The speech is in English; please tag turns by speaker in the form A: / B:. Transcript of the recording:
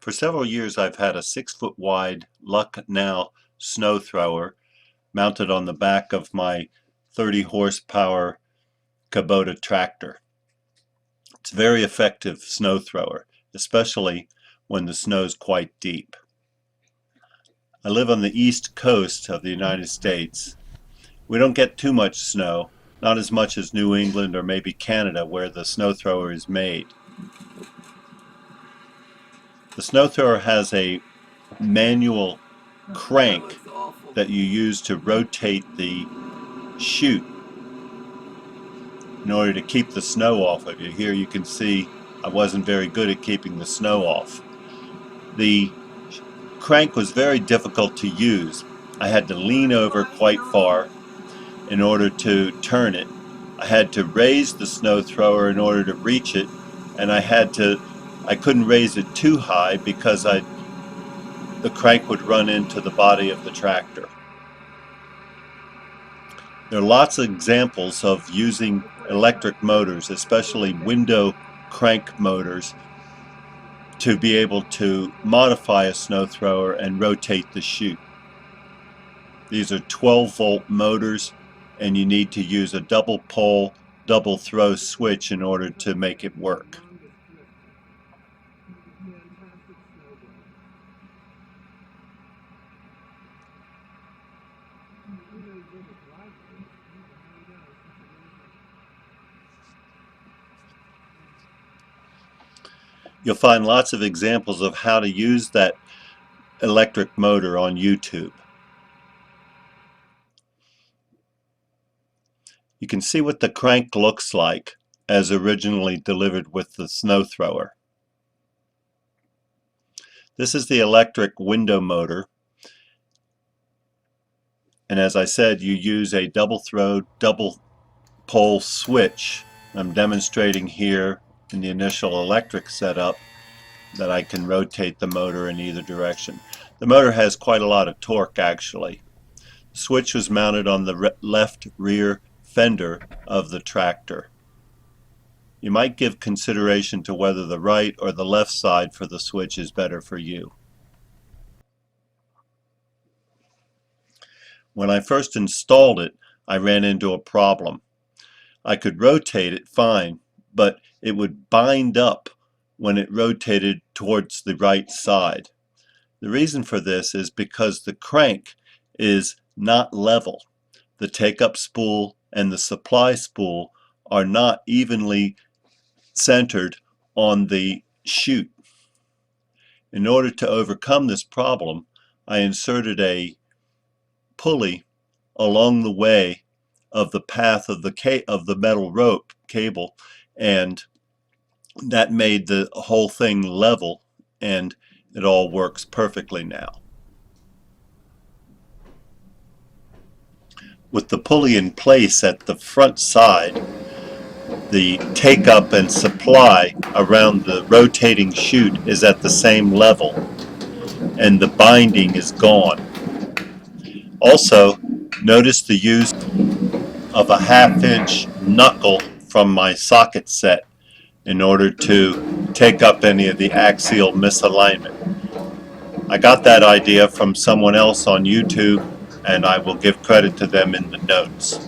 A: For several years I've had a 6-foot wide LuckNow snow thrower mounted on the back of my 30 horsepower Kubota tractor. It's a very effective snow thrower, especially when the snow's quite deep. I live on the east coast of the United States. We don't get too much snow, not as much as New England or maybe Canada where the snow thrower is made. The snow thrower has a manual crank that you use to rotate the chute in order to keep the snow off of you. Here you can see I wasn't very good at keeping the snow off. The crank was very difficult to use. I had to lean over quite far in order to turn it. I had to raise the snow thrower in order to reach it, and I couldn't raise it too high because the crank would run into the body of the tractor. There are lots of examples of using electric motors, especially window crank motors, to be able to modify a snow thrower and rotate the chute. These are 12-volt motors, and you need to use a double pole, double throw switch in order to make it work. You'll find lots of examples of how to use that electric motor on YouTube. You can see what the crank looks like as originally delivered with the snow thrower. This is the electric window motor, and as I said, you use a double throw, double pole switch. I'm demonstrating here in the initial electric setup that I can rotate the motor in either direction. The motor has quite a lot of torque actually. The switch was mounted on the left rear fender of the tractor. You might give consideration to whether the right or the left side for the switch is better for you. When I first installed it, I ran into a problem. I could rotate it fine, but it would bind up when it rotated towards the right side. The reason for this is because the crank is not level. The take-up spool and the supply spool are not evenly centered on the chute. In order to overcome this problem, I inserted a pulley along the way of the path of the metal rope cable, and that made the whole thing level, and it all works perfectly now. With the pulley in place at the front side, the take-up and supply around the rotating chute is at the same level, and the binding is gone. Also, notice the use of a 1/2-inch knuckle from my socket set in order to take up any of the axial misalignment. I got that idea from someone else on YouTube, and I will give credit to them in the notes.